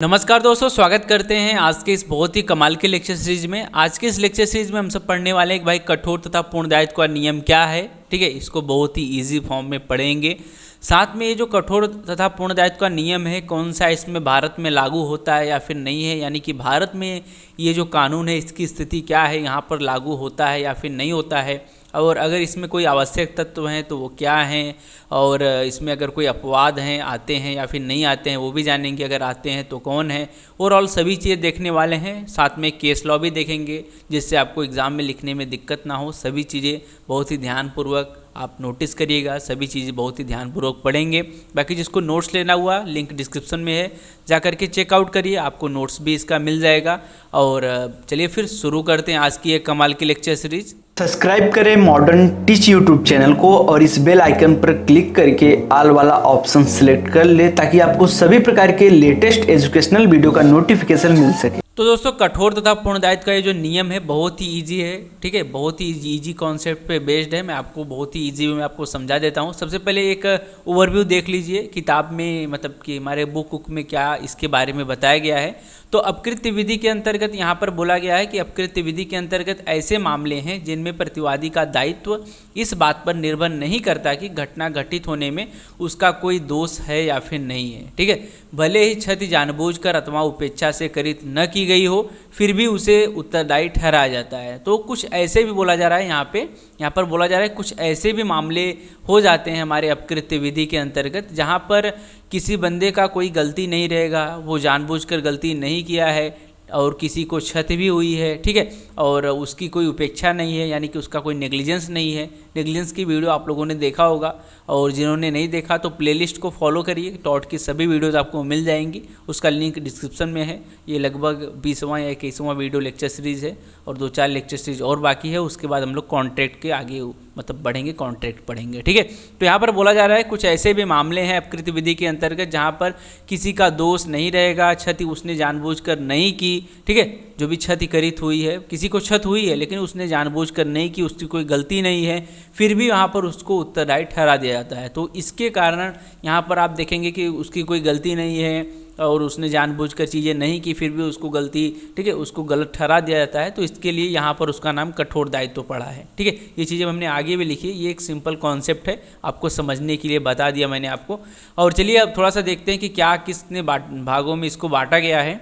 नमस्कार दोस्तों, स्वागत करते हैं आज के इस बहुत ही कमाल के लेक्चर सीरीज में। आज के इस लेक्चर सीरीज में हम सब पढ़ने वाले हैं कि भाई कठोर तथा पूर्ण दायित्व का नियम क्या है। ठीक है, इसको बहुत ही इजी फॉर्म में पढ़ेंगे। साथ में ये जो कठोर तथा पूर्ण दायित्व का नियम है, कौन सा इसमें भारत में लागू होता है या फिर नहीं है, यानी कि भारत में ये जो कानून है इसकी स्थिति क्या है, यहाँ पर लागू होता है या फिर नहीं होता है, और अगर इसमें कोई आवश्यक तत्व हैं तो वो क्या हैं, और इसमें अगर कोई अपवाद हैं आते हैं या फिर नहीं आते हैं वो भी जानेंगे, अगर आते हैं तो कौन है। ओवरऑल सभी चीज़ें देखने वाले हैं। साथ में केस लॉ भी देखेंगे जिससे आपको एग्ज़ाम में लिखने में दिक्कत ना हो। सभी चीज़ें बहुत ही ध्यानपूर्वक आप नोटिस करिएगा, सभी चीज़ें बहुत ही ध्यानपूर्वक पढ़ेंगे। बाकी जिसको नोट्स लेना हुआ लिंक डिस्क्रिप्शन में है, जा करके चेकआउट करिए, आपको नोट्स भी इसका मिल जाएगा। और चलिए फिर शुरू करते हैं आज की एक कमाल की लेक्चर सीरीज। सब्सक्राइब करें मॉडर्न टीच यूट्यूब चैनल को और इस बेल आइकन पर क्लिक करके ऑल वाला ऑप्शन सिलेक्ट कर ले ताकि आपको सभी प्रकार के लेटेस्ट एजुकेशनल वीडियो का नोटिफिकेशन मिल सके। तो दोस्तों, कठोर तथा पूर्ण दायित्व का ये जो नियम है बहुत ही इजी है। ठीक है, बहुत ही इजी कॉन्सेप्ट पे बेस्ड है। मैं आपको बहुत ही इजी में आपको समझा देता हूँ। सबसे पहले एक ओवरव्यू देख लीजिए किताब में, मतलब कि हमारे बुक में क्या इसके बारे में बताया गया है। तो अपकृत्य विधि के अंतर्गत यहाँ पर बोला गया है कि अपकृत्य विधि के अंतर्गत ऐसे मामले हैं जिनमें प्रतिवादी का दायित्व इस बात पर निर्भर नहीं करता कि घटना घटित होने में उसका कोई दोष है या फिर नहीं है। ठीक है, भले ही क्षति जानबूझकर अथवा उपेक्षा से करित न की गई हो, फिर भी उसे उत्तरदायी ठहराया जाता है। तो कुछ ऐसे भी बोला जा रहा है यहाँ पर बोला जा रहा है कुछ ऐसे भी मामले हो जाते हैं हमारे अपकृत्य विधि के अंतर्गत जहाँ पर किसी बंदे का कोई गलती नहीं रहेगा, वो जानबूझकर गलती नहीं किया है और किसी को क्षति भी हुई है। ठीक है, और उसकी कोई उपेक्षा नहीं है, यानी कि उसका कोई नेग्लिजेंस नहीं है। नेग्लिजेंस की वीडियो आप लोगों ने देखा होगा, और जिन्होंने नहीं देखा तो प्लेलिस्ट को फॉलो करिए, टॉट की सभी वीडियोस आपको मिल जाएंगी, उसका लिंक डिस्क्रिप्शन में है। ये लगभग 20वां या 21वां वीडियो लेक्चर सीरीज़ है और 2-4 लेक्चर सीरीज और बाकी है। उसके बाद हम लोग कॉन्ट्रैक्ट के आगे मतलब बढ़ेंगे, कॉन्ट्रैक्ट पढ़ेंगे। ठीक है, तो यहाँ पर बोला जा रहा है कुछ ऐसे भी मामले हैं अपकृत्य विधि के अंतर्गत जहाँ पर किसी का दोष नहीं रहेगा, क्षति उसने जानबूझकर नहीं की। ठीक है, जो भी क्षति करित हुई है, किसी को क्षति हुई है लेकिन उसने जानबूझकर नहीं की, उसकी कोई गलती नहीं है, फिर भी यहाँ पर उसको उत्तरदायी ठहरा दिया जाता है। तो इसके कारण यहाँ पर आप देखेंगे कि उसकी कोई गलती नहीं है और उसने जानबूझकर चीज़ें नहीं की, फिर भी उसको गलती, ठीक है, उसको गलत ठहरा दिया जाता है। तो इसके लिए यहाँ पर उसका नाम कठोर दायित्व पड़ा है। ठीक है, ये चीज़ें हमने आगे भी लिखी है, ये एक सिंपल कॉन्सेप्ट है, आपको समझने के लिए बता दिया मैंने आपको। और चलिए अब थोड़ा सा देखते हैं कि क्या किसने भागों में इसको बांटा गया है।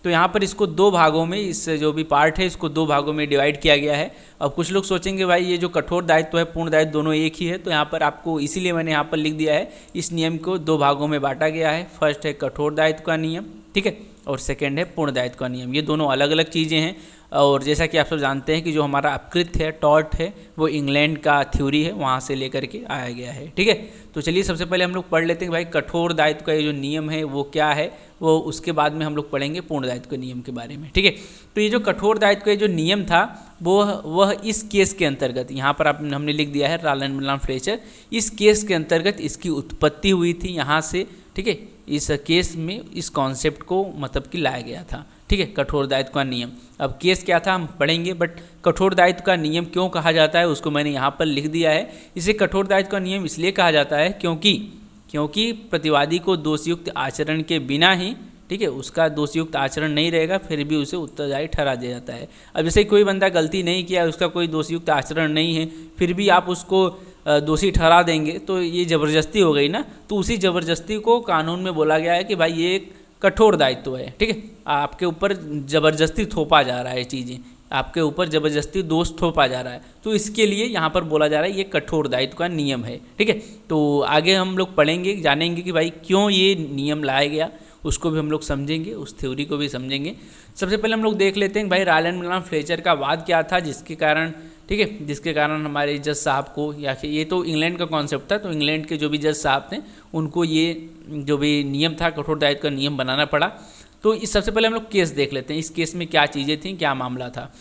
तो यहाँ पर इसको 2 भागों में, इस जो भी पार्ट है इसको 2 भागों में डिवाइड किया गया है। अब कुछ लोग सोचेंगे भाई ये जो कठोर दायित्व है पूर्ण दायित्व दोनों एक ही है, तो यहाँ पर आपको इसीलिए मैंने यहाँ पर लिख दिया है इस नियम को 2 भागों में बांटा गया है। फर्स्ट है कठोर दायित्व का नियम, ठीक है, और सेकेंड है पूर्ण दायित्व का नियम। ये दोनों अलग अलग चीज़ें हैं। और जैसा कि आप सब जानते हैं कि जो हमारा अपकृत्य है, टॉर्ट है, वो इंग्लैंड का थ्योरी है, वहाँ से लेकर के आया गया है। ठीक है, तो चलिए सबसे पहले हम लोग पढ़ लेते हैं भाई कठोर दायित्व का ये जो नियम है वो क्या है, वो उसके बाद में हम लोग पढ़ेंगे पूर्ण दायित्व के नियम के बारे में। ठीक है, तो ये जो कठोर दायित्व का जो नियम था वह इस केस के अंतर्गत, यहाँ पर हमने लिख दिया है रालन मिलान फ्लेचर, इस केस के अंतर्गत इसकी उत्पत्ति हुई थी यहाँ से। ठीक है, इस केस में इस कॉन्सेप्ट को मतलब कि लाया गया था। ठीक है, कठोर दायित्व का नियम। अब केस क्या था हम पढ़ेंगे, बट कठोर दायित्व का नियम क्यों कहा जाता है उसको मैंने यहाँ पर लिख दिया है। इसे कठोर दायित्व का नियम इसलिए कहा जाता है क्योंकि प्रतिवादी को दोषयुक्त आचरण के बिना ही, ठीक है, उसका दोषयुक्त आचरण नहीं रहेगा, फिर भी उसे उत्तरदायी ठहरा दिया जाता है। अब जैसे कोई बंदा गलती नहीं किया, उसका कोई दोषयुक्त आचरण नहीं है, फिर भी आप उसको दोषी ठहरा देंगे तो ये ज़बरदस्ती हो गई ना। तो उसी ज़बरदस्ती को कानून में बोला गया है कि भाई ये एक कठोर दायित्व है। ठीक है, आपके ऊपर ज़बरदस्ती थोपा जा रहा है चीज़ें, आपके ऊपर ज़बरदस्ती दोष थोपा जा रहा है, तो इसके लिए यहाँ पर बोला जा रहा है ये कठोर दायित्व का नियम है। ठीक है, तो आगे हम लोग पढ़ेंगे, जानेंगे कि भाई क्यों ये नियम लाया गया, उसको भी हम लोग समझेंगे, उस थ्योरी को भी समझेंगे। सबसे पहले हम लोग देख लेते हैं भाई रालन मिलान फ्लेचर का वाद क्या था, जिसके कारण, ठीक है, जिसके कारण हमारे जज साहब को, या फिर ये तो इंग्लैंड का कॉन्सेप्ट था, तो इंग्लैंड के जो भी जज साहब थे उनको ये जो भी नियम था कठोर दायित्व का नियम बनाना पड़ा। तो इस सबसे पहले हम लोग केस देख लेते हैं, इस केस में क्या चीज़ें थीं, क्या मामला था।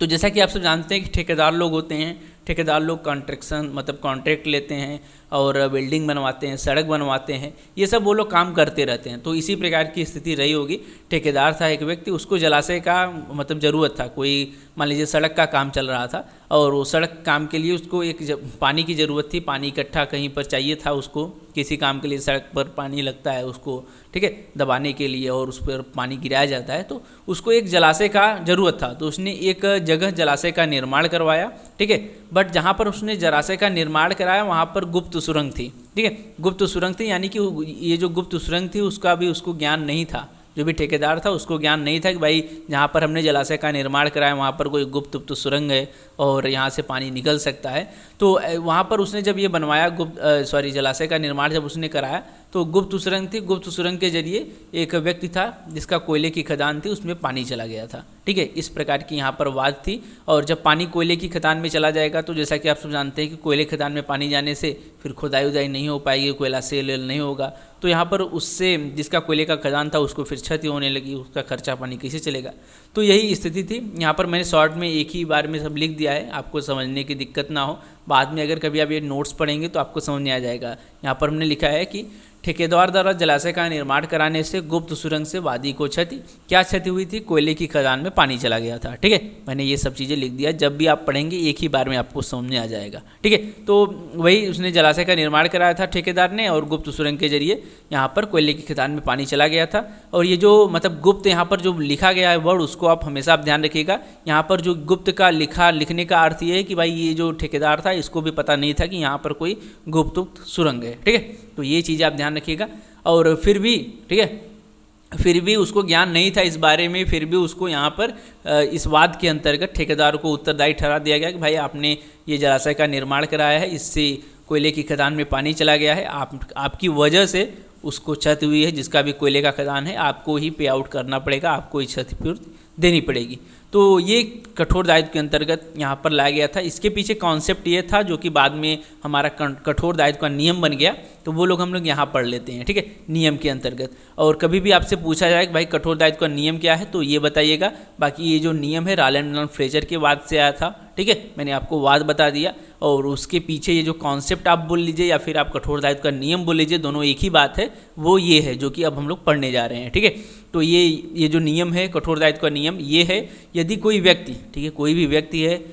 तो जैसा कि आप सब जानते हैं कि ठेकेदार लोग होते हैं, ठेकेदार लोग कॉन्ट्रैक्शन मतलब कॉन्ट्रैक्ट लेते हैं और बिल्डिंग बनवाते हैं, सड़क बनवाते हैं, ये सब वो लोग काम करते रहते हैं। तो इसी प्रकार की स्थिति रही होगी। ठेकेदार था एक व्यक्ति, उसको जलाशय का मतलब ज़रूरत था, कोई मान लीजिए सड़क का काम चल रहा था और वो सड़क काम के लिए उसको एक पानी की ज़रूरत थी, पानी इकट्ठा कहीं पर चाहिए था उसको, किसी काम के लिए सड़क पर पानी लगता है उसको, ठीक है, दबाने के लिए और उस पर पानी गिराया जाता है, तो उसको एक जलाशय का ज़रूरत था। तो उसने एक जगह जलाशय का निर्माण करवाया, ठीक है। बट जहाँ पर उसने जलाशय का निर्माण कराया वहाँ पर गुप्त सुरंग थी, ठीक है, गुप्त सुरंग थी, यानी कि ये जो गुप्त सुरंग थी उसका भी उसको ज्ञान नहीं था। जो भी ठेकेदार था उसको ज्ञान नहीं था कि भाई जहाँ पर हमने जलाशय का निर्माण कराया वहाँ पर कोई गुप्त सुरंग है और यहाँ से पानी निकल सकता है। तो वहाँ पर उसने जब ये बनवाया जलाशय का निर्माण जब उसने कराया तो गुप्त सुरंग थी। गुप्त सुरंग के जरिए एक व्यक्ति था जिसका कोयले की खदान थी, उसमें पानी चला गया था, ठीक है। इस प्रकार की यहाँ पर वाद थी। और जब पानी कोयले की खदान में चला जाएगा तो जैसा कि आप सब जानते हैं कि कोयले खदान में पानी जाने से फिर खुदाई उदाई नहीं हो पाएगी, कोयला सेल नहीं होगा। तो यहाँ पर उससे जिसका कोयले का खदान था उसको फिर क्षति होने लगी, उसका खर्चा पानी कैसे चलेगा। तो यही स्थिति थी। यहाँ पर मैंने शॉर्ट में एक ही बार में सब लिख दिया है, आपको समझने की दिक्कत ना हो। बाद में अगर कभी आप ये नोट्स पढ़ेंगे तो आपको समझ में आ जाएगा। यहाँ पर हमने लिखा है कि ठेकेदार द्वारा जलाशय का निर्माण कराने से गुप्त सुरंग से वादी को क्षति। क्या क्षति हुई थी? कोयले की खदान में पानी चला गया था, ठीक है। मैंने ये सब चीज़ें लिख दिया, जब भी आप पढ़ेंगे एक ही बार में आपको समझ में आ जाएगा, ठीक है। तो वही उसने जलाशय का निर्माण कराया था ठेकेदार ने और गुप्त सुरंग के जरिए यहाँ पर कोयले की खदान में पानी चला गया था। और ये जो मतलब गुप्त यहाँ पर जो लिखा गया है वर्ड, उसको आप हमेशा आप ध्यान रखिएगा। यहाँ पर जो गुप्त का लिखने का अर्थ ये है कि भाई ये जो ठेकेदार था इसको भी पता नहीं था कि यहाँ पर कोई गुप्त सुरंग है, ठीक है। तो ये चीज़ें आप ध्यान रखिएगा। और फिर भी, ठीक है, फिर भी उसको ज्ञान नहीं था इस बारे में, फिर भी उसको यहाँ पर इस वाद के अंतर्गत ठेकेदार को उत्तरदायी ठहरा दिया गया कि भाई आपने ये जलाशय का निर्माण कराया है, इससे कोयले की खदान में पानी चला गया है, आपकी वजह से उसको क्षति हुई है, जिसका भी कोयले का खदान है आपको ही पे आउट करना पड़ेगा, आपको ही क्षतिपूर्ति देनी पड़ेगी। तो ये कठोर दायित्व के अंतर्गत यहाँ पर लाया गया था। इसके पीछे कॉन्सेप्ट ये था जो कि बाद में हमारा कठोर दायित्व का नियम बन गया, तो वो लोग हम लोग यहाँ पढ़ लेते हैं, ठीक है, नियम के अंतर्गत। और कभी भी आपसे पूछा जाए कि भाई कठोर दायित्व का नियम क्या है तो ये बताइएगा। बाकी ये जो नियम है रालेन फ्लेचर के वाद से आया था, ठीक है, मैंने आपको वाद बता दिया। और उसके पीछे ये जो कॉन्सेप्ट आप बोल लीजिए या फिर आप कठोर दायित्व का नियम बोल लीजिए, दोनों एक ही बात है, वो ये है जो कि अब हम लोग पढ़ने जा रहे हैं, ठीक है। तो ये जो नियम है कठोर दायित्व का नियम ये है, यदि कोई व्यक्ति, ठीक है, कोई भी व्यक्ति है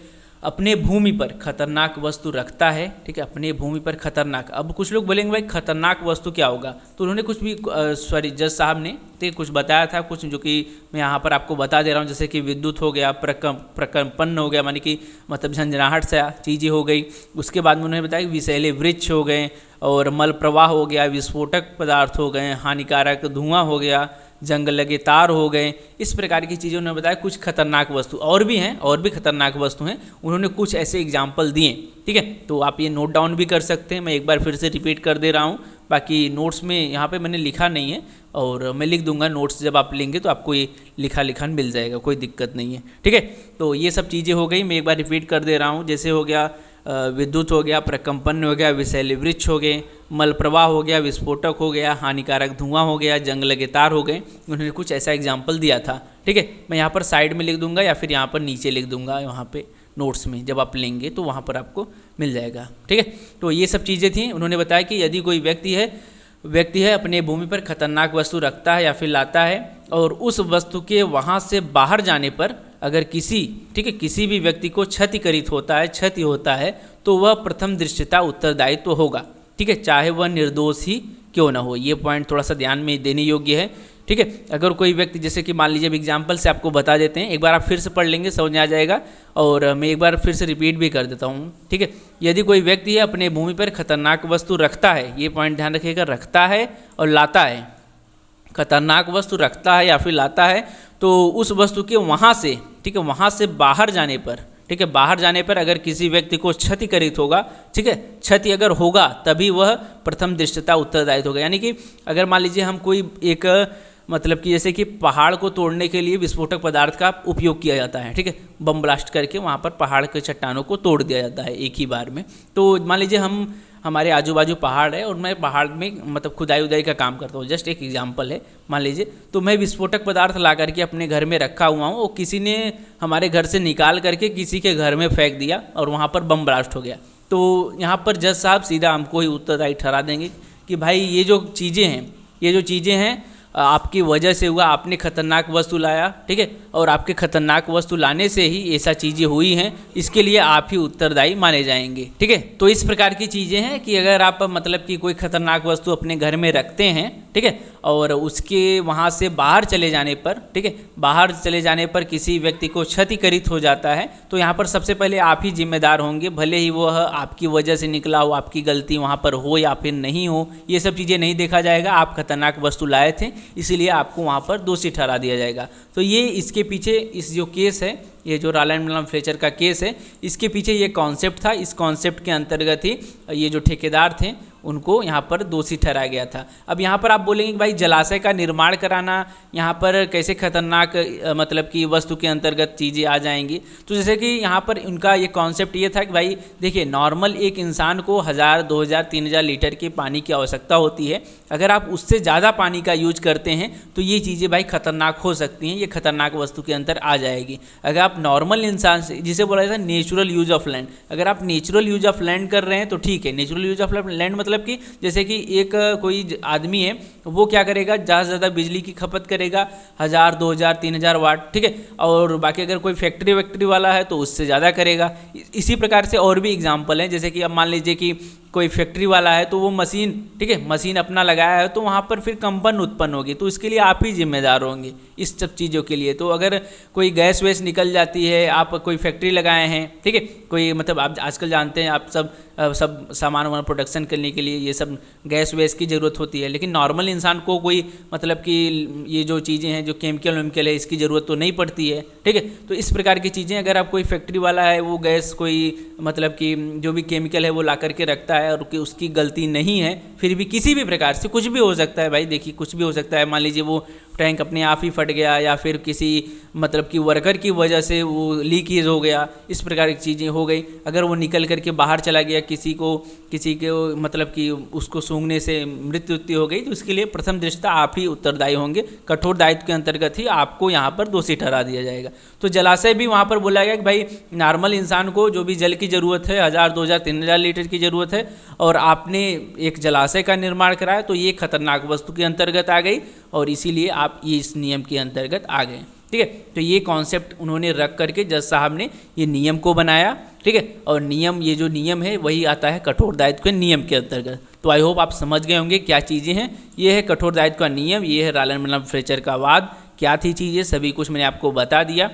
अपने भूमि पर खतरनाक वस्तु रखता है, ठीक है, अपने भूमि पर खतरनाक। अब कुछ लोग बोलेंगे भाई खतरनाक वस्तु क्या होगा, तो उन्होंने कुछ भी जज साहब ने तो कुछ बताया था, कुछ जो कि मैं यहाँ पर आपको बता दे रहा हूँ, जैसे कि विद्युत हो गया, प्रकंपन हो गया, मानी कि मतलब झंझनाहट सा चीज़ें हो गई। उसके बाद में उन्होंने बताया कि विषैले वृक्ष हो गए और मल प्रवाह हो गया, विस्फोटक पदार्थ हो गए, हानिकारक धुआं हो गया, जंग लगे तार हो गए। इस प्रकार की चीज़ों ने बताया कुछ खतरनाक वस्तु और भी हैं, और भी खतरनाक वस्तु हैं, उन्होंने कुछ ऐसे एग्जाम्पल दिए, ठीक है। तो आप ये नोट डाउन भी कर सकते हैं, मैं एक बार फिर से रिपीट कर दे रहा हूँ। बाकी नोट्स में यहाँ पे मैंने लिखा नहीं है और मैं लिख दूंगा नोट्स, जब आप लेंगे तो आपको ये लिखा मिल जाएगा, कोई दिक्कत नहीं है, ठीक है। तो ये सब चीज़ें हो गई, मैं एक बार रिपीट कर दे रहा हूँ। जैसे हो गया विद्युत हो गया, प्रकंपन हो गया, विषैले वृक्ष हो गए, मल प्रवाह हो गया, विस्फोटक हो गया, हानिकारक धुआं हो गया, जंग लगे तार हो गए। उन्होंने कुछ ऐसा एग्जाम्पल दिया था, ठीक है। मैं यहाँ पर साइड में लिख दूंगा या फिर यहाँ पर नीचे लिख दूंगा, वहाँ पे नोट्स में जब आप लेंगे तो वहाँ पर आपको मिल जाएगा, ठीक है। तो ये सब चीज़ें थी। उन्होंने बताया कि यदि कोई व्यक्ति है अपने भूमि पर खतरनाक वस्तु रखता है या फिर लाता है और उस वस्तु के वहाँ से बाहर जाने पर अगर किसी भी व्यक्ति को क्षति होता है तो वह प्रथम दृष्टया उत्तरदायित्व होगा, ठीक है, चाहे वह निर्दोष ही क्यों ना हो। ये पॉइंट थोड़ा सा ध्यान में देने योग्य है, ठीक है। अगर कोई व्यक्ति, जैसे कि मान लीजिए अब एग्जाम्पल से आपको बता देते हैं, एक बार आप फिर से पढ़ लेंगे समझ में आ जाएगा। और मैं एक बार फिर से रिपीट भी कर देता हूँ, ठीक है। यदि कोई व्यक्ति है अपने भूमि पर खतरनाक वस्तु रखता है, ये पॉइंट ध्यान रखिएगा, रखता है और लाता है, खतरनाक वस्तु रखता है या फिर लाता है, तो उस वस्तु के वहाँ से, ठीक है, वहाँ से बाहर जाने पर, ठीक है, बाहर जाने पर अगर किसी व्यक्ति को क्षति करित होगा, ठीक है, क्षति अगर होगा तभी वह प्रथम दृष्टया उत्तरदायित्व होगा। यानी कि अगर मान लीजिए हम कोई एक मतलब कि जैसे कि पहाड़ को तोड़ने के लिए विस्फोटक पदार्थ का उपयोग किया जाता है, ठीक है, बम ब्लास्ट करके वहाँ पर पहाड़ के चट्टानों को तोड़ दिया जाता है एक ही बार में। तो मान लीजिए हम हमारे आजू बाजू पहाड़ है और मैं पहाड़ में मतलब खुदाई उदाई का काम करता हूँ, जस्ट एक एग्जांपल है मान लीजिए। तो मैं विस्फोटक पदार्थ ला करके अपने घर में रखा हुआ हूँ और किसी ने हमारे घर से निकाल करके किसी के घर में फेंक दिया और वहाँ पर बम ब्लास्ट हो गया। तो यहाँ पर जज साहब सीधा हमको ही उत्तरदायी ठहरा देंगे कि भाई ये जो चीज़ें हैं आपकी वजह से हुआ, आपने खतरनाक वस्तु लाया, ठीक है, और आपके खतरनाक वस्तु लाने से ही ऐसा चीज़ें हुई हैं, इसके लिए आप ही उत्तरदायी माने जाएंगे, ठीक है। तो इस प्रकार की चीज़ें हैं कि अगर आप मतलब कि कोई खतरनाक वस्तु अपने घर में रखते हैं, ठीक है, और उसके वहाँ से बाहर चले जाने पर, ठीक है, बाहर चले जाने पर किसी व्यक्ति को क्षतिकरित हो जाता है, तो यहाँ पर सबसे पहले आप ही जिम्मेदार होंगे, भले ही वह आपकी वजह से निकला हो, आपकी गलती वहाँ पर हो या फिर नहीं हो, ये सब चीज़ें नहीं देखा जाएगा। आप खतरनाक वस्तु लाए थे इसीलिए आपको वहाँ पर दोषी ठहरा दिया जाएगा। तो ये इसके पीछे इस जो केस है, ये जो रॉलैंड मलम फ्लेचर का केस है, इसके पीछे ये कॉन्सेप्ट था। इस कॉन्सेप्ट के अंतर्गत ही ये जो ठेकेदार थे उनको यहाँ पर दोषी ठहराया गया था। अब यहाँ पर आप बोलेंगे कि भाई जलाशय का निर्माण कराना यहाँ पर कैसे खतरनाक मतलब कि वस्तु के अंतर्गत चीज़ें आ जाएंगी। तो जैसे कि यहाँ पर उनका ये कॉन्सेप्ट ये था कि भाई देखिए, नॉर्मल एक इंसान को 1000, 2000, 3000 लीटर के पानी की आवश्यकता होती है। अगर आप उससे ज़्यादा पानी का यूज करते हैं तो ये चीज़ें भाई खतरनाक हो सकती हैं, ये खतरनाक वस्तु के अंदर आ जाएगी। अगर आप नॉर्मल इंसान से, जिसे बोला जाता है नेचुरल यूज ऑफ लैंड, अगर आप नेचुरल यूज ऑफ लैंड कर रहे हैं तो ठीक है। नेचुरल यूज ऑफ लैंड मतलब कि जैसे कि एक कोई आदमी है, वो क्या करेगा, ज़्यादा से ज़्यादा बिजली की खपत करेगा 1000, 2000, 3000 वाट, ठीक है, और बाकी अगर कोई फैक्ट्री वाला है तो उससे ज़्यादा करेगा। इसी प्रकार से और भी एग्जाम्पल हैं, जैसे कि अब मान लीजिए कि कोई फैक्ट्री वाला है तो वो मशीन, ठीक है, मशीन अपना लगाया है तो वहाँ पर फिर कंपन उत्पन्न होगी, तो इसके लिए आप ही जिम्मेदार होंगे इस सब चीज़ों के लिए। तो अगर कोई गैस वैस निकल जाती है, आप कोई फैक्ट्री लगाए हैं, ठीक है, कोई मतलब आप आजकल जानते हैं आप सब सामान वामान प्रोडक्शन करने के लिए ये सब गैस वैस की ज़रूरत होती है, लेकिन नॉर्मल इंसान को कोई मतलब कि ये जो चीज़ें हैं जो केमिकल वेमिकल है इसकी ज़रूरत तो नहीं पड़ती है, ठीक है। तो इस प्रकार की चीज़ें अगर आप कोई फैक्ट्री वाला है, वो गैस कोई मतलब कि जो भी केमिकल है वो ला करके रखता है और कि उसकी गलती नहीं है, फिर भी किसी भी प्रकार से कुछ भी हो सकता है भाई, देखिए कुछ भी हो सकता है। मान लीजिए वो टैंक अपने आप ही फट गया या फिर किसी मतलब कि वर्कर की वजह से वो लीकेज हो गया, इस प्रकार की चीज़ें हो गई। अगर वो निकल करके बाहर चला गया, किसी को मतलब कि उसको सूंघने से मृत्यु हो गई, तो इसके लिए प्रथम दृष्टया आप ही उत्तरदायी होंगे। कठोर दायित्व के अंतर्गत ही आपको यहाँ पर दोषी ठहरा दिया जाएगा। तो जलाशय भी वहाँ पर बोला गया कि भाई नॉर्मल इंसान को जो भी जल की ज़रूरत है 1000, 2000, 3000 लीटर की ज़रूरत है और आपने एक जलाशय का निर्माण कराया, तो ये खतरनाक वस्तु के अंतर्गत आ गई और इसीलिए आप ये इस नियम के अंतर्गत आ गए, ठीक है। तो ये कॉन्सेप्ट उन्होंने रख करके जज साहब ने ये नियम को बनाया, ठीक है, और नियम, ये जो नियम है वही आता है कठोर दायित्व के नियम के अंतर्गत। तो आई होप आप समझ गए होंगे क्या चीज़ें हैं। ये है कठोर दायित्व का नियम, ये है रॉलैंड मलम फ्लेचर का वाद, क्या थी चीज़ें, सभी कुछ मैंने आपको बता दिया।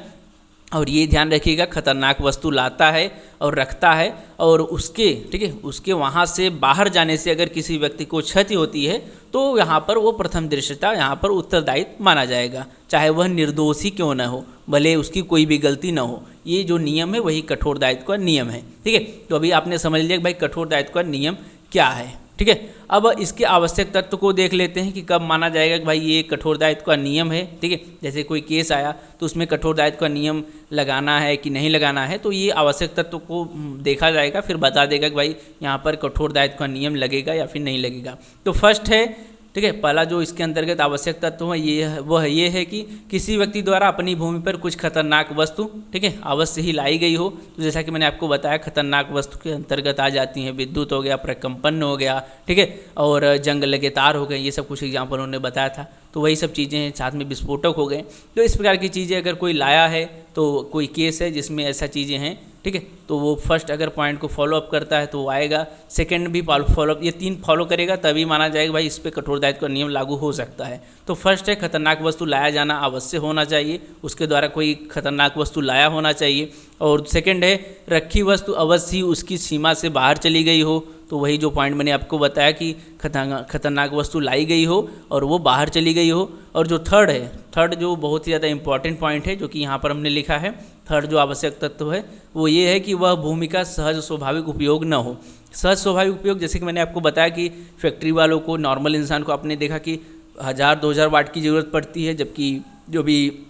और ये ध्यान रखिएगा, खतरनाक वस्तु लाता है और रखता है और उसके, ठीक है, उसके वहाँ से बाहर जाने से अगर किसी व्यक्ति को क्षति होती है तो यहाँ पर वो प्रथम दृष्टया यहाँ पर उत्तरदायित्व माना जाएगा, चाहे वह निर्दोष ही क्यों न हो, भले उसकी कोई भी गलती न हो। ये जो नियम है वही कठोर दायित्व का नियम है, ठीक है। तो अभी आपने समझ लिया कि भाई कठोर दायित्व का नियम क्या है, ठीक है। अब इसके आवश्यक तत्व को देख लेते हैं कि कब माना जाएगा कि भाई ये कठोर दायित्व का नियम है, ठीक है। जैसे कोई केस आया तो उसमें कठोर दायित्व का नियम लगाना है कि नहीं लगाना है, तो ये आवश्यक तत्व को देखा जाएगा, फिर बता देगा कि भाई यहाँ पर कठोर दायित्व का नियम लगेगा या फिर नहीं लगेगा। तो फर्स्ट है, ठीक है, पहला जो इसके अंतर्गत आवश्यक तत्व है ये है कि किसी व्यक्ति द्वारा अपनी भूमि पर कुछ खतरनाक वस्तु, ठीक है, अवश्य ही लाई गई हो। तो जैसा कि मैंने आपको बताया खतरनाक वस्तु के अंतर्गत आ जाती हैं विद्युत हो गया, प्रकंपन हो गया, ठीक है, और जंग लगे तार हो गए, ये सब कुछ एग्जाम्पल उन्होंने बताया था। तो वही सब चीज़ें हैं, साथ में विस्फोटक हो गए। तो इस प्रकार की चीज़ें अगर कोई लाया है तो कोई केस है जिसमें ऐसा चीज़ें हैं, ठीक है, तो वो फर्स्ट अगर पॉइंट को फॉलोअप करता है तो वो आएगा, सेकंड भी फॉलोअप, ये 3 फॉलो करेगा तभी माना जाएगा भाई इस पे कठोर दायित्व का नियम लागू हो सकता है। तो फर्स्ट है खतरनाक वस्तु लाया जाना अवश्य होना चाहिए, उसके द्वारा कोई खतरनाक वस्तु लाया होना चाहिए। और सेकंड है रखी वस्तु अवश्य ही उसकी सीमा से बाहर चली गई हो, तो वही जो पॉइंट मैंने आपको बताया कि खतरनाक वस्तु लाई गई हो और वो बाहर चली गई हो। और जो थर्ड जो बहुत ही ज़्यादा इंपॉर्टेंट पॉइंट है, जो कि यहाँ पर हमने लिखा है, थर्ड जो आवश्यक तत्व है वो ये है कि वह भूमि का सहज स्वाभाविक उपयोग न हो। सहज स्वाभाविक उपयोग, जैसे कि मैंने आपको बताया कि फैक्ट्री वालों को, नॉर्मल इंसान को आपने देखा कि 1000-2000 वाट की ज़रूरत पड़ती है, जबकि जो भी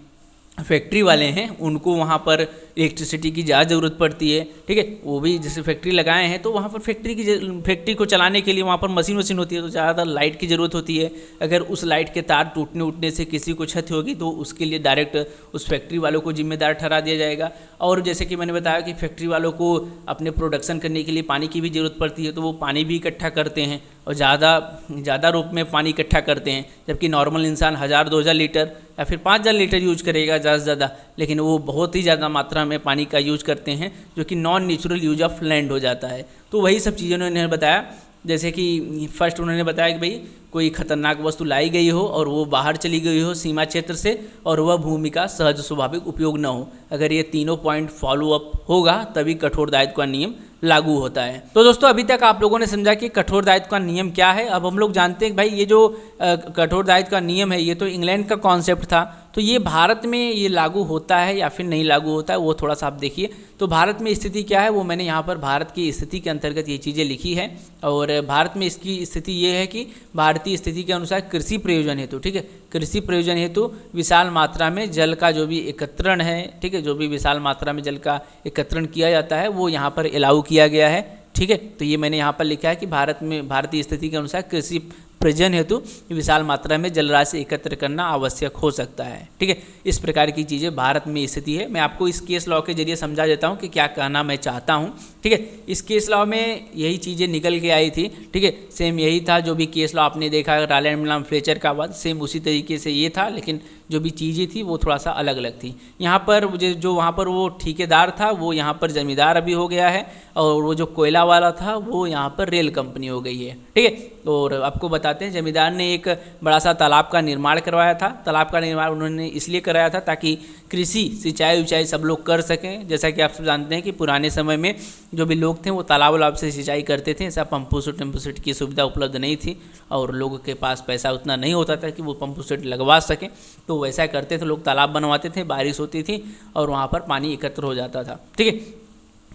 फैक्ट्री वाले हैं उनको वहाँ पर इलेक्ट्रिसिटी की ज़्यादा ज़रूरत पड़ती है, ठीक है। वो भी जैसे फैक्ट्री लगाए हैं तो वहाँ पर फैक्ट्री को चलाने के लिए वहाँ पर मशीन होती है, तो ज़्यादातर लाइट की ज़रूरत होती है। अगर उस लाइट के तार टूटने उठने से किसी को क्षति होगी तो उसके लिए डायरेक्ट उस फैक्ट्री वालों को जिम्मेदार ठहरा दिया जाएगा। और जैसे कि मैंने बताया कि फैक्ट्री वालों को अपने प्रोडक्शन करने के लिए पानी की भी ज़रूरत पड़ती है, तो वो पानी भी इकट्ठा करते हैं और ज़्यादा रूप में पानी इकट्ठा करते हैं। जबकि नॉर्मल इंसान 1000-2000 लीटर या फिर 5000 लीटर यूज करेगा ज़्यादा से ज़्यादा, लेकिन वो बहुत ही ज़्यादा मात्रा में पानी का यूज करते हैं जो कि non natural use of land हो जाता है। तो वही सब चीज़ें उन्होंने बताया। जैसे कि फर्स्ट उन्होंने बताया कि भाई कोई खतरनाक वस्तु लाई गई हो और वो बाहर चली गई हो सीमा क्षेत्र से और वह भूमि का सहज स्वाभाविक उपयोग न हो। अगर ये तीनों पॉइंट फॉलो अप होगा तभी कठोर दायित्व का नियम लागू होता है। तो दोस्तों अभी तक आप लोगों ने समझा कि कठोर दायित्व का नियम क्या है। अब हम लोग जानते हैं कि भाई ये जो कठोर दायित्व का नियम है ये तो इंग्लैंड का कॉन्सेप्ट था, तो ये भारत में ये लागू होता है या फिर नहीं लागू होता है वो थोड़ा सा आप देखिए। तो भारत में स्थिति क्या है वो मैंने यहाँ पर भारत की स्थिति के अंतर्गत ये चीज़ें लिखी है। और भारत में इसकी स्थिति ये है कि भारतीय स्थिति के अनुसार कृषि प्रयोजन हेतु, ठीक है, कृषि प्रयोजन हेतु विशाल मात्रा में जल का जो भी एकत्रण है, ठीक है, जो भी विशाल मात्रा में जल का एकत्रण किया जाता है वो यहाँ पर अलाउ किया गया है, ठीक है। तो ये मैंने यहाँ पर लिखा है कि भारत में भारतीय स्थिति के अनुसार कृषि प्रयोजन हेतु विशाल मात्रा में जल राशि एकत्र करना आवश्यक हो सकता है, ठीक है। इस प्रकार की चीज़ें भारत में स्थिति है। मैं आपको इस केस लॉ के जरिए समझा देता हूँ कि क्या कहना मैं चाहता हूँ, ठीक है। इस केस लॉ में यही चीज़ें निकल के आई थी, ठीक है। सेम यही था जो भी केस लॉ आपने देखा रायलैंड मिलान फ्लेचर का बाद, सेम उसी तरीके से ये था, लेकिन जो भी चीज़ें थी वो थोड़ा सा अलग अलग थी। यहाँ पर जो वहाँ पर वो ठेकेदार था वो यहाँ पर ज़मींदार अभी हो गया है और वो जो कोयला वाला था वो यहाँ पर रेल कंपनी हो गई है, ठीक है। और आपको बताते हैं जमींदार ने एक बड़ा सा तालाब का निर्माण करवाया था। तालाब का निर्माण उन्होंने इसलिए कराया था ताकि कृषि सिंचाई उचाई सब लोग कर सकें। जैसा कि आप सब जानते हैं कि पुराने समय में जो भी लोग थे वो तालाब वालाब से सिंचाई करते थे, ऐसा पंपू सेट की सुविधा उपलब्ध नहीं थी और लोगों के पास पैसा उतना नहीं होता था कि वो पंपू सेट लगवा सकें, तो वैसा करते थे लोग, तालाब बनवाते थे, बारिश होती थी और वहाँ पर पानी एकत्र हो जाता था, ठीक है।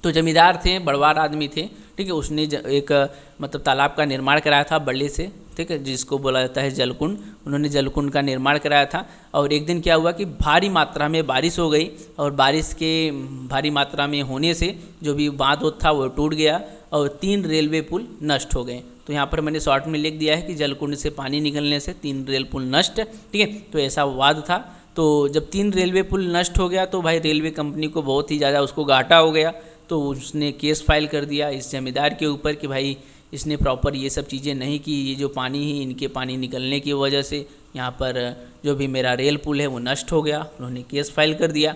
तो जमींदार थे, बड़वार आदमी थे, ठीक है, उसने एक मतलब तालाब का निर्माण कराया था बल्ले से, ठीक है, जिसको बोला जाता है जलकुंड। उन्होंने जलकुंड का निर्माण कराया था और एक दिन क्या हुआ कि भारी मात्रा में बारिश हो गई और बारिश के भारी मात्रा में होने से जो भी बांध था वो टूट गया और 3 रेलवे पुल नष्ट हो गए। तो यहाँ पर मैंने शॉर्ट में लिख दिया है कि जलकुंड से पानी निकलने से 3 रेल पुल नष्ट, ठीक है। तो ऐसा वाद था। तो जब 3 रेलवे पुल नष्ट हो गया तो भाई रेलवे कंपनी को बहुत ही ज़्यादा उसको घाटा हो गया, तो उसने केस फाइल कर दिया इस जमींदार के ऊपर कि भाई इसने प्रॉपर ये सब चीज़ें नहीं की, ये जो पानी है इनके पानी निकलने की वजह से यहाँ पर जो भी मेरा रेल पुल है वो नष्ट हो गया। उन्होंने केस फाइल कर दिया।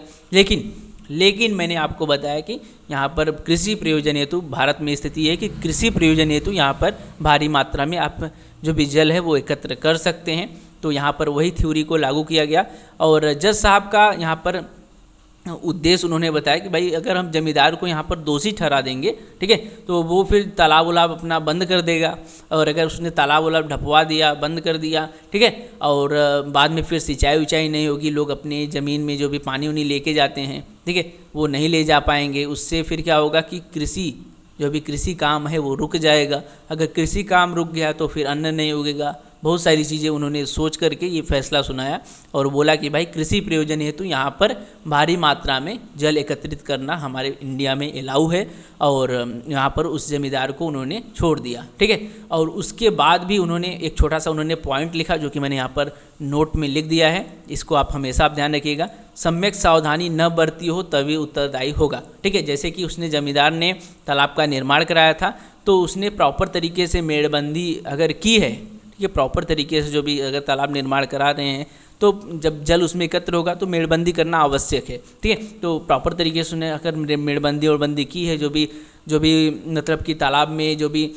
लेकिन मैंने आपको बताया कि यहाँ पर कृषि प्रयोजन हेतु भारत में स्थिति है कि कृषि प्रयोजन हेतु यहाँ पर भारी मात्रा में आप जो भी जल है वो एकत्र कर सकते हैं। तो यहाँ पर वही थ्योरी को लागू किया गया और जज साहब का यहाँ पर उद्देश्य उन्होंने बताया कि भाई अगर हम जमींदार को यहाँ पर दोषी ठहरा देंगे, ठीक है, तो वो फिर तालाब उलाब अपना बंद कर देगा और अगर उसने तालाब उलाब ढपवा दिया, बंद कर दिया, ठीक है, और बाद में फिर सिंचाई उचाई नहीं होगी, लोग अपने ज़मीन में जो भी पानी उनी लेके जाते हैं, ठीक है, वो नहीं ले जा पाएंगे। उससे फिर क्या होगा कि जो भी कृषि काम है वो रुक जाएगा। अगर कृषि काम रुक गया तो फिर अन्न नहीं उगेगा। बहुत सारी चीज़ें उन्होंने सोच करके ये फैसला सुनाया और बोला कि भाई कृषि प्रयोजन हेतु यहाँ पर भारी मात्रा में जल एकत्रित करना हमारे इंडिया में अलाउ है और यहाँ पर उस जमींदार को उन्होंने छोड़ दिया, ठीक है। और उसके बाद भी उन्होंने एक छोटा सा उन्होंने पॉइंट लिखा जो कि मैंने यहाँ पर नोट में लिख दिया है, इसको आप हमेशा आप ध्यान रखिएगा। सम्यक सावधानी न बरती हो तभी उत्तरदायी होगा, ठीक है। जैसे कि उसने जमींदार ने तालाब का निर्माण कराया था तो उसने प्रॉपर तरीके से मेड़बंदी अगर की है, ये प्रॉपर तरीके से जो भी अगर तालाब निर्माण करा रहे हैं तो जब जल उसमें एकत्र होगा तो मेड़बंदी करना आवश्यक है, ठीक है। तो प्रॉपर तरीके से उन्हें अगर मेड़बंदी और बंदी की है, जो भी मतलब कि तालाब में जो भी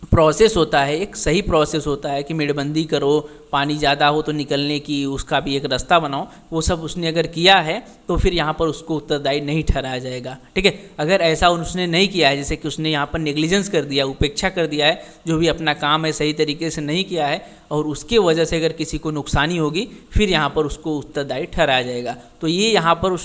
प्रोसेस होता है, एक सही प्रोसेस होता है कि मेड़बंदी करो, पानी ज़्यादा हो तो निकलने की उसका भी एक रास्ता बनाओ, वो सब उसने अगर किया है तो फिर यहाँ पर उसको उत्तरदायी नहीं ठहराया जाएगा, ठीक है। अगर ऐसा उसने नहीं किया है, जैसे कि उसने यहाँ पर नेग्लिजेंस कर दिया, उपेक्षा कर दिया है, जो भी अपना काम है सही तरीके से नहीं किया है और उसके वजह से अगर किसी को नुकसानी होगी फिर यहाँ पर उसको उत्तरदायी ठहराया जाएगा। तो ये यहाँ पर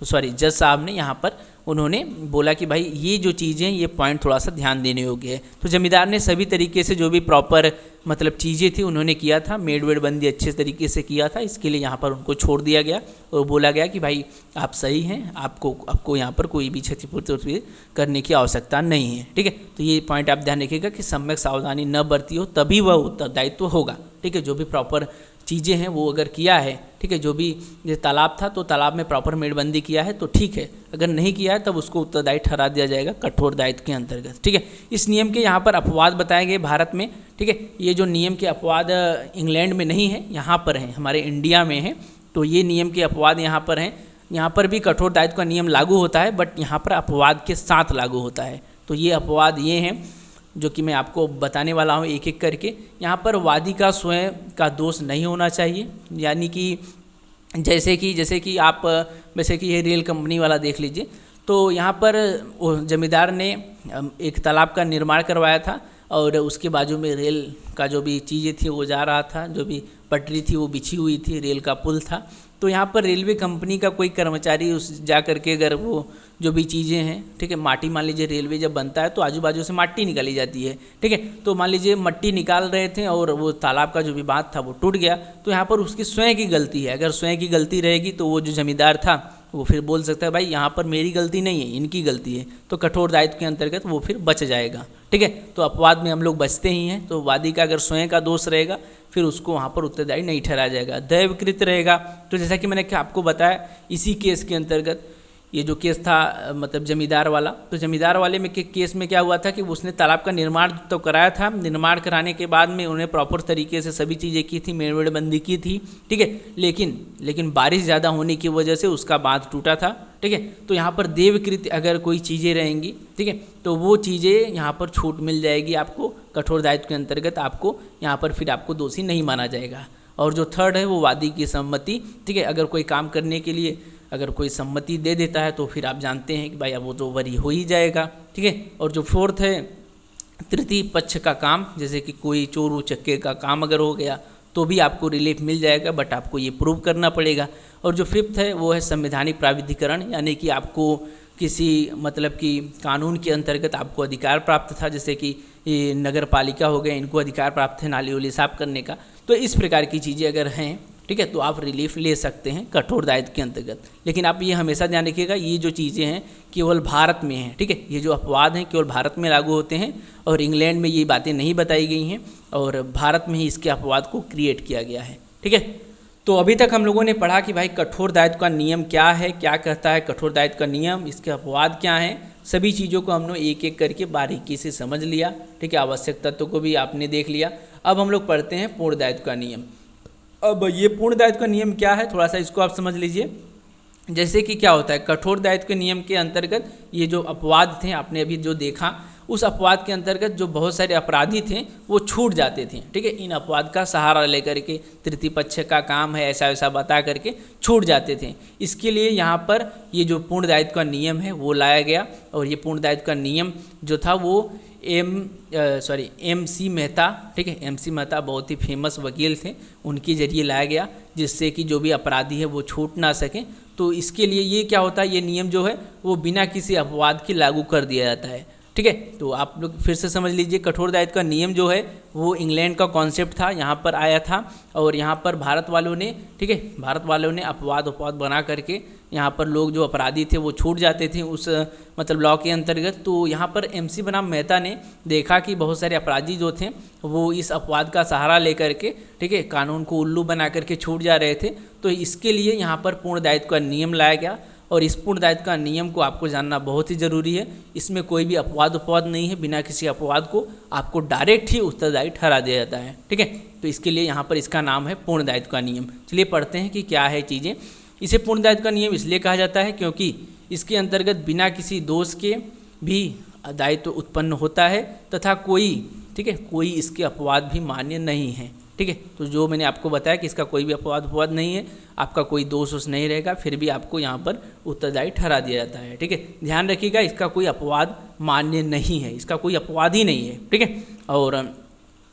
जज साहब ने यहाँ पर उन्होंने बोला कि भाई ये जो चीज़ें ये पॉइंट थोड़ा सा ध्यान देने योग्य है। तो जमींदार ने सभी तरीके से जो भी प्रॉपर मतलब चीज़ें थी उन्होंने किया था, मेड वेड बंदी अच्छे तरीके से किया था, इसके लिए यहाँ पर उनको छोड़ दिया गया और बोला गया कि भाई आप सही हैं, आपको यहाँ पर कोई भी क्षतिपूर्ति करने की आवश्यकता नहीं है। ठीक है, तो ये पॉइंट आप ध्यान रखिएगा कि सम्यक सावधानी न बरती हो तभी वह उत्तरदायित्व होगा। ठीक है, जो भी प्रॉपर चीज़ें हैं वो अगर किया है, ठीक है, जो भी जैसे तालाब था तो तालाब में प्रॉपर मेड़बंदी किया है तो ठीक है, अगर नहीं किया है तब उसको उत्तरदायी ठहरा दिया जाएगा कठोर दायित्व के अंतर्गत। ठीक है, इस नियम के यहाँ पर अपवाद बताए गए भारत में। ठीक है, ये जो नियम के अपवाद इंग्लैंड में नहीं है, यहाँ पर हैं, हमारे इंडिया में है, तो ये नियम के अपवाद यहाँ पर हैं। यहाँ पर भी कठोर दायित्व का नियम लागू होता है, बट यहाँ पर अपवाद के साथ लागू होता है। तो ये अपवाद ये हैं जो कि मैं आपको बताने वाला हूँ एक एक करके। यहाँ पर वादी का स्वयं का दोष नहीं होना चाहिए, यानी कि जैसे कि आप वैसे कि ये रेल कंपनी वाला देख लीजिए, तो यहाँ पर जमींदार ने एक तालाब का निर्माण करवाया था और उसके बाजू में रेल का जो भी चीज़ें थी वो जा रहा था, जो भी पटरी थी वो बिछी हुई थी, रेल का पुल था। तो यहाँ पर रेलवे कंपनी का कोई कर्मचारी उस जा करके अगर वो जो भी चीज़ें हैं, ठीक है, माटी, मान लीजिए रेलवे जब बनता है तो आजू बाजू से मट्टी निकाली जाती है। ठीक है, तो मान लीजिए मट्टी निकाल रहे थे और वो तालाब का जो भी बाँध था वो टूट गया, तो यहाँ पर उसकी स्वयं की गलती है। अगर स्वयं की गलती रहेगी तो वो जो जमींदार था वो फिर बोल सकता है भाई यहाँ पर मेरी गलती नहीं है, इनकी गलती है, तो कठोर दायित्व के अंतर्गत वो फिर बच जाएगा। ठीक है, तो अपवाद में हम लोग बचते ही हैं। तो वादी का अगर स्वयं का दोष रहेगा फिर उसको वहाँ पर उत्तरदायी नहीं ठहराया जाएगा। दैवकृत रहेगा तो जैसा कि मैंने आपको बताया, इसी केस के अंतर्गत ये जो केस था मतलब जमींदार वाला, तो जमींदार वाले में के केस में क्या हुआ था कि उसने तालाब का निर्माण तो कराया था, निर्माण कराने के बाद में उन्हें प्रॉपर तरीके से सभी चीज़ें की थी, मेड़बंदी की थी। ठीक है, लेकिन बारिश ज़्यादा होने की वजह से उसका बाँध टूटा था। ठीक है, तो यहाँ पर देवकृत अगर कोई चीज़ें रहेंगी, ठीक है, तो वो चीज़ें यहाँ पर छूट मिल जाएगी आपको, कठोर दायित्व के अंतर्गत आपको यहाँ पर फिर आपको दोषी नहीं माना जाएगा। और जो थर्ड है वो वादी की सम्मति। ठीक है, अगर कोई काम करने के लिए अगर कोई सम्मति दे देता है तो फिर आप जानते हैं कि भाई अब वो तो वरी हो ही जाएगा। ठीक है, और जो फोर्थ है तृतीय पक्ष का काम, जैसे कि कोई चोर उचक्के का काम अगर हो गया तो भी आपको रिलीफ मिल जाएगा, बट आपको ये प्रूव करना पड़ेगा। और जो फिफ्थ है वो है संवैधानिक प्राविधिकरण, यानी कि आपको किसी मतलब कि कानून के अंतर्गत आपको अधिकार प्राप्त था, जैसे कि ये नगर पालिका हो गए, इनको अधिकार प्राप्त है नाली वाली साफ करने का। तो इस प्रकार की चीज़ें अगर हैं, ठीक है, तो आप रिलीफ ले सकते हैं कठोर दायित्व के अंतर्गत। लेकिन आप ये हमेशा ध्यान रखिएगा, ये जो चीज़ें हैं केवल भारत में हैं। ठीक है, ये जो अपवाद हैं केवल भारत में लागू होते हैं और इंग्लैंड में ये बातें नहीं बताई गई हैं और भारत में ही इसके अपवाद को क्रिएट किया गया है। ठीक है, तो अभी तक हम लोगों ने पढ़ा कि भाई कठोर दायित्व का नियम क्या है, क्या कहता है कठोर दायित्व का नियम, इसके अपवाद क्या हैं, सभी चीज़ों को हमने एक एक करके बारीकी से समझ लिया। ठीक है, आवश्यक तत्वों को भी आपने देख लिया। अब हम लोग पढ़ते हैं पूर्ण दायित्व का नियम। अब ये पूर्ण दायित्व का नियम क्या है, थोड़ा सा इसको आप समझ लीजिए। जैसे कि क्या होता है कठोर दायित्व के नियम के अंतर्गत ये जो अपवाद थे आपने अभी जो देखा, उस अपवाद के अंतर्गत जो बहुत सारे अपराधी थे वो छूट जाते थे। ठीक है, इन अपवाद का सहारा लेकर के तृतीय पक्ष का काम है ऐसा वैसा बता करके छूट जाते थे। इसके लिए यहाँ पर ये जो पूर्ण दायित्व का नियम है वो लाया गया और ये पूर्ण दायित्व का नियम जो था वो MC मेहता, ठीक है, MC मेहता बहुत ही फेमस वकील थे, उनके जरिए लाया गया, जिससे कि जो भी अपराधी है वो छूट ना सकें। तो इसके लिए ये क्या होता है, ये नियम जो है वो बिना किसी अपवाद के लागू कर दिया जाता है। ठीक है, तो आप लोग फिर से समझ लीजिए, कठोर दायित्व का नियम जो है वो इंग्लैंड का कॉन्सेप्ट था, यहाँ पर आया था और यहाँ पर भारत वालों ने, ठीक है, भारत वालों ने अपवाद बना करके यहाँ पर लोग जो अपराधी थे वो छूट जाते थे उस मतलब लॉ के अंतर्गत। तो यहाँ पर MC बनाम मेहता ने देखा कि बहुत सारे अपराधी जो थे वो इस अपवाद का सहारा लेकर के, ठीक है, कानून को उल्लू बना करके छूट जा रहे थे। तो इसके लिए यहाँ पर पूर्ण दायित्व का नियम लाया गया और इस पूर्ण दायित्व का नियम को आपको जानना बहुत ही ज़रूरी है। इसमें कोई भी अपवाद नहीं है, बिना किसी अपवाद को आपको डायरेक्ट ही उत्तरदायी ठहरा दिया जाता है। ठीक है, तो इसके लिए यहाँ पर इसका नाम है पूर्ण दायित्व का नियम। चलिए पढ़ते हैं कि क्या है चीज़ें। इसे पूर्ण दायित्व का नियम इसलिए कहा जाता है क्योंकि इसके अंतर्गत बिना किसी दोष के भी दायित्व उत्पन्न होता है तथा कोई, ठीक है, कोई इसके अपवाद भी मान्य नहीं है। ठीक है, तो जो मैंने आपको बताया कि इसका कोई भी अपवाद नहीं है, आपका कोई दोष नहीं रहेगा, फिर भी आपको यहाँ पर उत्तरदायी ठहरा दिया जाता है। ठीक है, ध्यान रखिएगा, इसका कोई अपवाद मान्य नहीं है, इसका कोई अपवाद ही नहीं है। ठीक है, और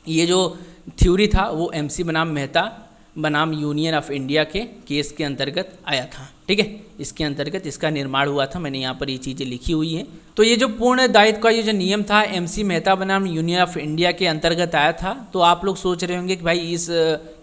ये जो थ्योरी था वो MC बनाम मेहता बनाम यूनियन ऑफ इंडिया के केस के अंतर्गत आया था। ठीक है, इसके अंतर्गत इसका निर्माण हुआ था। मैंने यहाँ पर ये चीज़ें लिखी हुई हैं। तो ये जो पूर्ण दायित्व का ये जो नियम था MC मेहता बनाम यूनियन ऑफ इंडिया के अंतर्गत आया था। तो आप लोग सोच रहे होंगे कि भाई इस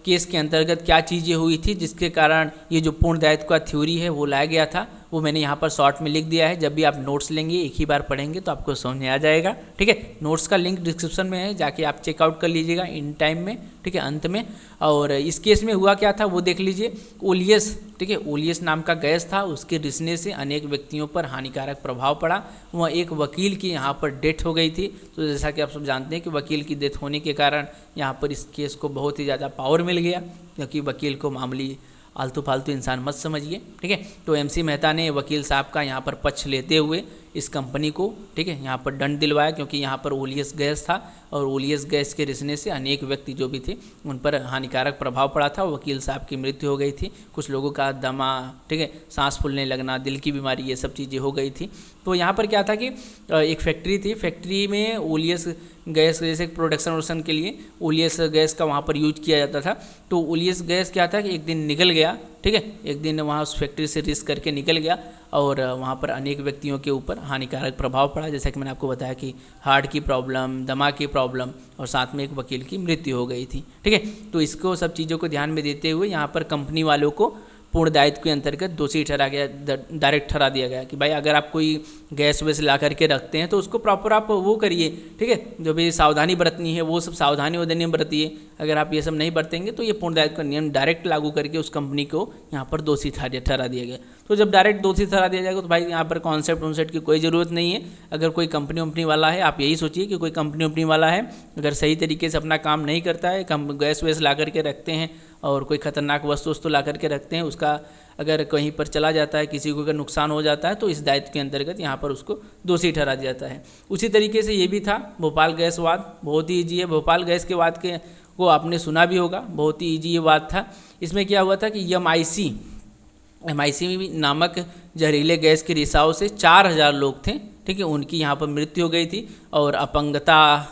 केस के अंतर्गत क्या चीज़ें हुई थी जिसके कारण ये जो पूर्ण दायित्व का थ्योरी है वो लाया गया था। वो मैंने यहाँ पर शॉर्ट में लिख दिया है। जब भी आप नोट्स लेंगे एक ही बार पढ़ेंगे तो आपको समझ में आ जाएगा। ठीक है, नोट्स का लिंक डिस्क्रिप्शन में है, जाके आप चेकआउट कर लीजिएगा इन टाइम में। ठीक है, अंत में। और इस केस में हुआ क्या था वो देख लीजिए। ओलियस, ठीक है, ओलियस नाम का गैस था, उसके रिसने से अनेक व्यक्तियों पर हानिकारक प्रभाव पड़ा। वह एक वकील की यहाँ पर डेथ हो गई थी। तो जैसा कि आप सब जानते हैं कि वकील की डेथ होने के कारण यहाँ पर इस केस को बहुत ही ज़्यादा पावर मिल गया, क्योंकि वकील को मामूली आलतू फालतू इंसान मत समझिए। ठीक है, तो MC मेहता ने वकील साहब का यहाँ पर पक्ष लेते हुए इस कंपनी को, ठीक है, यहाँ पर दंड दिलवाया, क्योंकि यहाँ पर ओलियस गैस था और ओलियस गैस के रिसने से अनेक व्यक्ति जो भी थे उन पर हानिकारक प्रभाव पड़ा था। वकील साहब की मृत्यु हो गई थी, कुछ लोगों का दमा, ठीक है, सांस फूलने लगना, दिल की बीमारी, ये सब चीज़ें हो गई थी। तो यहाँ पर क्या था कि एक फैक्ट्री थी, फैक्ट्री में ओलियस गैस जैसे प्रोडक्शन वोडक्शन के लिए ओलियस गैस का वहाँ पर यूज किया जाता था। तो ओलियस गैस क्या था कि एक दिन निकल गया, ठीक है, एक दिन वहाँ उस फैक्ट्री से रिस्क करके निकल गया और वहाँ पर अनेक व्यक्तियों के ऊपर हानिकारक प्रभाव पड़ा। जैसा कि मैंने आपको बताया कि हार्ट की प्रॉब्लम, दमा की प्रॉब्लम और साथ में एक वकील की मृत्यु हो गई थी। ठीक है, तो इसको सब चीज़ों को ध्यान में देते हुए यहाँ पर कंपनी वालों को पूर्ण दायित्व के अंतर्गत दोषी ठहरा गया, डायरेक्ट ठहरा दिया गया कि भाई अगर आप कोई गैस वैस ला करके रखते हैं तो उसको प्रॉपर आप वो करिए। ठीक है, जो भी सावधानी बरतनी है वो सब सावधानी वधानी बरतिए। अगर आप ये सब नहीं बरतेंगे तो ये पूर्ण दायित्व का नियम डायरेक्ट लागू करके उस कंपनी को यहाँ पर दोषी ठहरा दिया गया। तो जब डायरेक्ट दोषी ठहरा दिया जाएगा तो भाई यहाँ पर कॉन्सेप्ट वॉन्सेप्ट की कोई ज़रूरत नहीं है। अगर कोई कंपनी वंपनी वाला है, आप यही सोचिए कि कोई कंपनी वंपनी वाला है अगर सही तरीके से अपना काम नहीं करता है, गैस वैस ला करके रखते हैं और कोई खतरनाक वस्तु ला करके रखते हैं, उसका अगर कहीं पर चला जाता है, किसी को अगर नुकसान हो जाता है तो इस दायित्व के अंतर्गत यहाँ पर उसको दोषी ठहरा दिया जाता है। उसी तरीके से ये भी था भोपाल गैस वाद, बहुत ही ईजी है। भोपाल गैस के वाद के को आपने सुना भी होगा, बहुत ही ईजी ये वाद था। इसमें क्या हुआ था कि MIC नामक जहरीले गैस के रिसाव से 4000 लोग थे, ठीक है, उनकी यहाँ पर मृत्यु हो गई थी और अपंगता,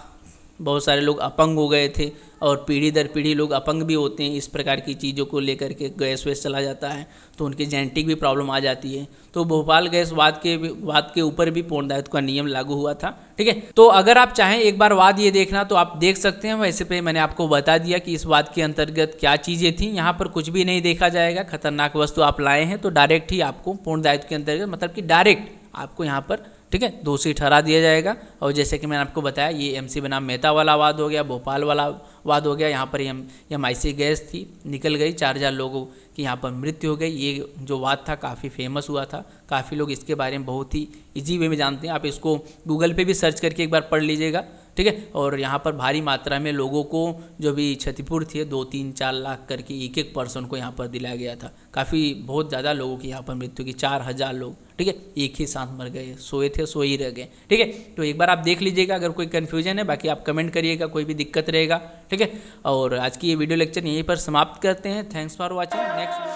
बहुत सारे लोग अपंग हो गए थे और पीढ़ी दर पीढ़ी लोग अपंग भी होते हैं। इस प्रकार की चीज़ों को लेकर के गैस वैस चला जाता है तो उनकी जेनेटिक भी प्रॉब्लम आ जाती है। तो भोपाल गैस वाद के ऊपर भी पूर्ण दायित्व का नियम लागू हुआ था। ठीक है, तो अगर आप चाहें एक बार वाद ये देखना तो आप देख सकते हैं। वैसे पे मैंने आपको बता दिया कि इस वाद के अंतर्गत क्या चीज़ें थी। यहाँ पर कुछ भी नहीं देखा जाएगा। खतरनाक वस्तु आप लाए हैं तो डायरेक्ट ही आपको पूर्ण दायित्व के अंतर्गत, मतलब कि डायरेक्ट आपको यहाँ पर, ठीक है, दोषी ठहरा दिया जाएगा। और जैसे कि मैंने आपको बताया ये MC बनाम मेहता वाला वाद हो गया, भोपाल वाला वाद हो गया। यहाँ पर MIC गैस थी, निकल गई, 4000 लोगों की यहाँ पर मृत्यु हो गई। ये जो वाद था काफ़ी फेमस हुआ था, काफ़ी लोग इसके बारे में बहुत ही ईजी वे में जानते हैं। आप इसको गूगल पे भी सर्च करके एक बार पढ़ लीजिएगा। ठीक है, और यहाँ पर भारी मात्रा में लोगों को जो भी क्षतिपूर्ति है 2, 3, 4 लाख करके एक पर्सन को यहाँ पर दिलाया गया था। काफ़ी बहुत ज़्यादा लोगों की यहाँ पर मृत्यु की, 4000 लोग, ठीक है, एक ही साथ मर गए, सोए थे सो ही रह गए। ठीक है, तो एक बार आप देख लीजिएगा अगर कोई कन्फ्यूजन है, बाकी आप कमेंट करिएगा कोई भी दिक्कत रहेगा। ठीक है, और आज की ये वीडियो लेक्चर यहीं पर समाप्त करते हैं। Thanks for watching. नेक्स्ट